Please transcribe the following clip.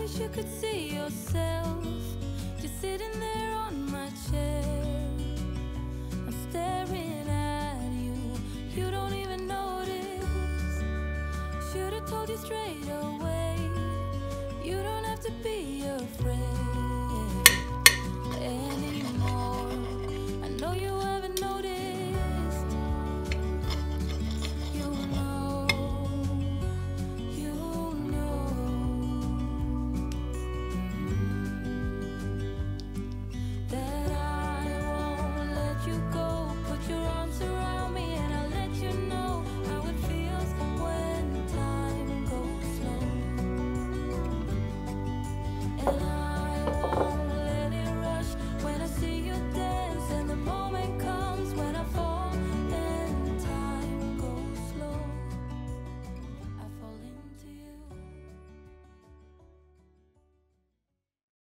wish you could see yourself just sitting there on my chair. I'm staring at you, you don't even notice. Should've told you straight away, you don't have to be afraid anymore. I know you haven't noticed. You know that I won't let you go. Put your arms around me and I'll let you know how it feels when time goes slow. And